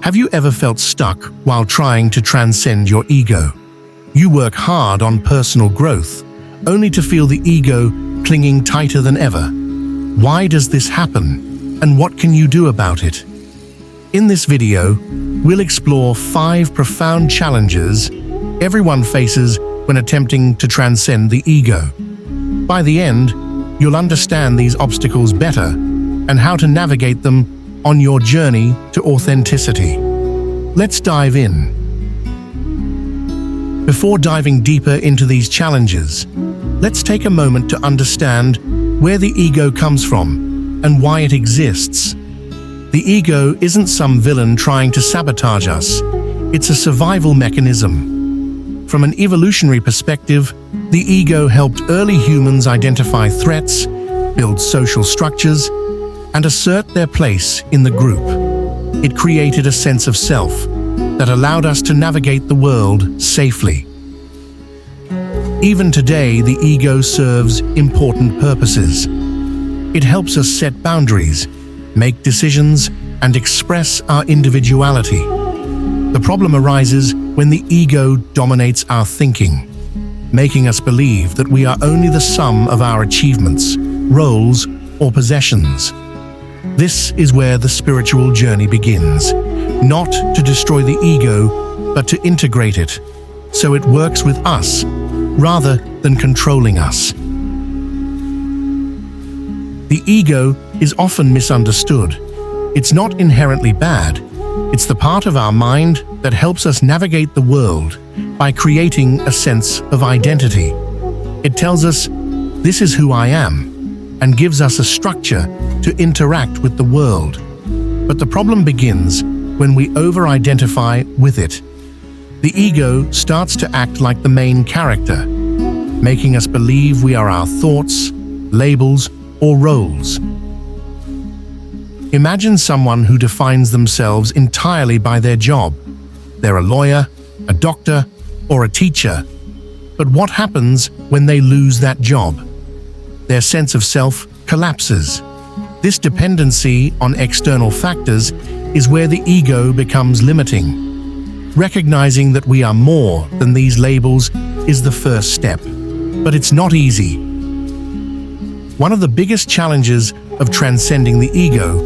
Have you ever felt stuck while trying to transcend your ego? You work hard on personal growth, only to feel the ego clinging tighter than ever. Why does this happen, and what can you do about it? In this video, we'll explore 5 profound challenges everyone faces when attempting to transcend the ego. By the end, you'll understand these obstacles better and how to navigate them on your journey to authenticity. Let's dive in. Before diving deeper into these challenges, let's take a moment to understand where the ego comes from and why it exists. The ego isn't some villain trying to sabotage us. It's a survival mechanism. From an evolutionary perspective, the ego helped early humans identify threats, build social structures, and assert their place in the group. It created a sense of self that allowed us to navigate the world safely. Even today, the ego serves important purposes. It helps us set boundaries, make decisions, and express our individuality. The problem arises when the ego dominates our thinking, making us believe that we are only the sum of our achievements, roles, or possessions. This is where the spiritual journey begins, not to destroy the ego, but to integrate it, so it works with us, rather than controlling us. The ego is often misunderstood. It's not inherently bad. It's the part of our mind that helps us navigate the world by creating a sense of identity. It tells us, "This is who I am," and gives us a structure to interact with the world. But the problem begins when we over-identify with it. The ego starts to act like the main character, making us believe we are our thoughts, labels, or roles. Imagine someone who defines themselves entirely by their job. They're a lawyer, a doctor, or a teacher. But what happens when they lose that job? Their sense of self collapses. This dependency on external factors is where the ego becomes limiting. Recognizing that we are more than these labels is the first step, but it's not easy. One of the biggest challenges of transcending the ego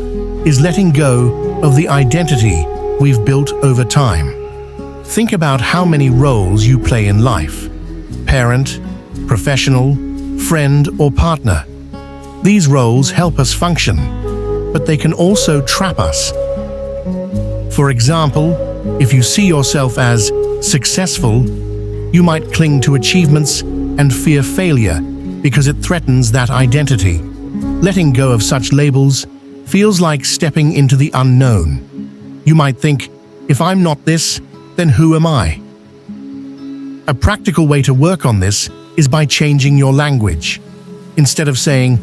is letting go of the identity we've built over time. Think about how many roles you play in life: parent, professional, friend, or partner. These roles help us function, but they can also trap us. For example, if you see yourself as successful, you might cling to achievements and fear failure because it threatens that identity. Letting go of such labels feels like stepping into the unknown. You might think, if I'm not this, then who am I? A practical way to work on this is by changing your language. Instead of saying,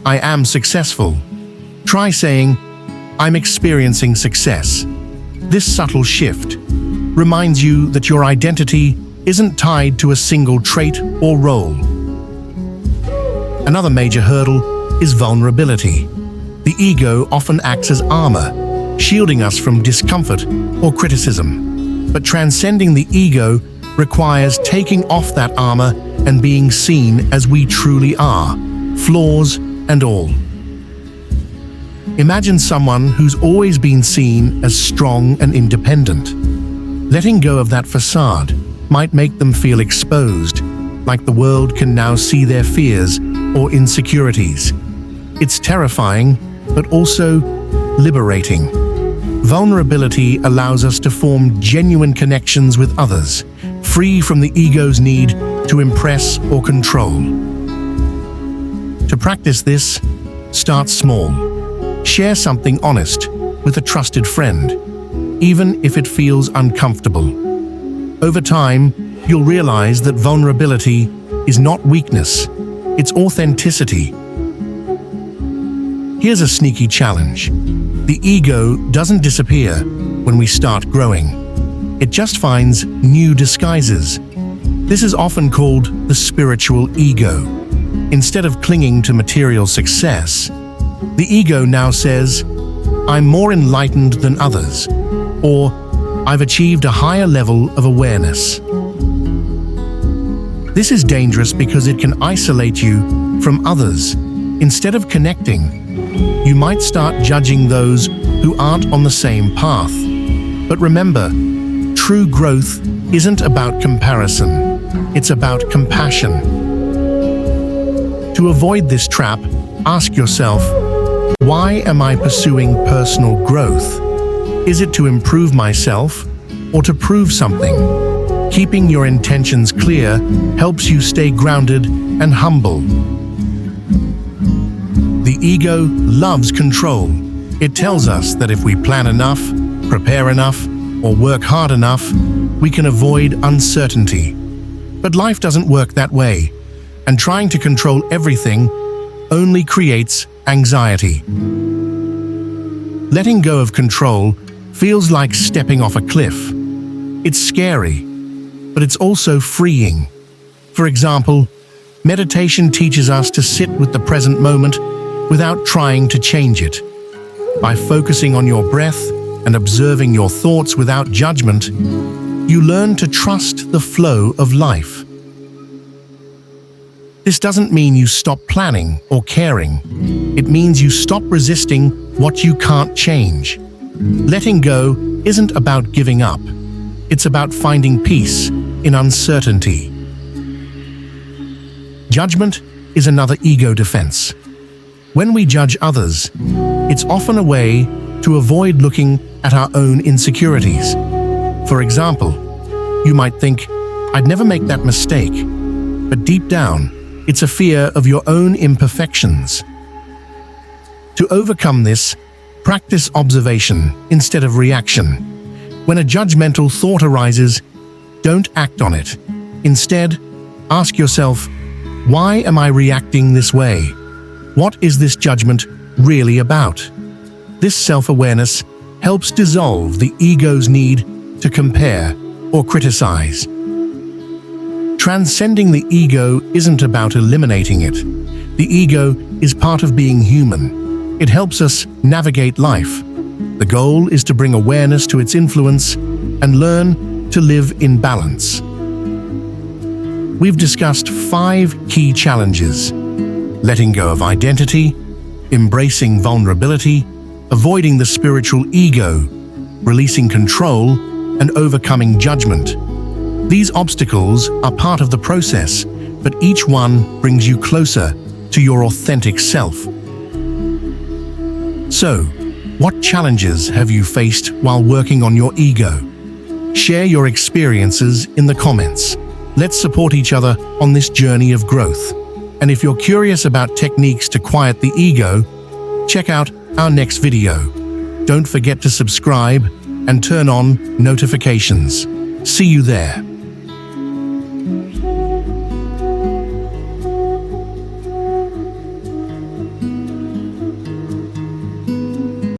"I am successful," try saying, "I'm experiencing success." This subtle shift reminds you that your identity isn't tied to a single trait or role. Another major hurdle is vulnerability. The ego often acts as armor, shielding us from discomfort or criticism. But transcending the ego requires taking off that armor and being seen as we truly are, flaws and all. Imagine someone who's always been seen as strong and independent. Letting go of that facade might make them feel exposed, like the world can now see their fears or insecurities. It's terrifying, but also liberating. Vulnerability allows us to form genuine connections with others, free from the ego's need to impress or control. To practice this, start small. Share something honest with a trusted friend, even if it feels uncomfortable. Over time, you'll realize that vulnerability is not weakness, it's authenticity. Here's a sneaky challenge. The ego doesn't disappear when we start growing. It just finds new disguises. This is often called the spiritual ego. Instead of clinging to material success, the ego now says, "I'm more enlightened than others," or "I've achieved a higher level of awareness." This is dangerous because it can isolate you from others. Instead of connecting, you might start judging those who aren't on the same path. But remember, true growth isn't about comparison, it's about compassion. To avoid this trap, ask yourself, why am I pursuing personal growth? Is it to improve myself or to prove something? Keeping your intentions clear helps you stay grounded and humble. The ego loves control. It tells us that if we plan enough, prepare enough, or work hard enough, we can avoid uncertainty. But life doesn't work that way, and trying to control everything only creates anxiety. Letting go of control feels like stepping off a cliff. It's scary, but it's also freeing. For example, meditation teaches us to sit with the present moment without trying to change it. By focusing on your breath and observing your thoughts without judgment, you learn to trust the flow of life. This doesn't mean you stop planning or caring. It means you stop resisting what you can't change. Letting go isn't about giving up. It's about finding peace in uncertainty. Judgment is another ego defense. When we judge others, it's often a way to avoid looking at our own insecurities. For example, you might think, "I'd never make that mistake," but deep down, it's a fear of your own imperfections. To overcome this, practice observation instead of reaction. When a judgmental thought arises, don't act on it. Instead, ask yourself, why am I reacting this way? What is this judgment really about? This self-awareness helps dissolve the ego's need to compare or criticize. Transcending the ego isn't about eliminating it. The ego is part of being human. It helps us navigate life. The goal is to bring awareness to its influence and learn to live in balance. We've discussed 5 key challenges: letting go of identity, embracing vulnerability, avoiding the spiritual ego, releasing control, and overcoming judgment. These obstacles are part of the process, but each one brings you closer to your authentic self. So, what challenges have you faced while working on your ego? Share your experiences in the comments. Let's support each other on this journey of growth. And if you're curious about techniques to quiet the ego, check out our next video. Don't forget to subscribe and turn on notifications. See you there.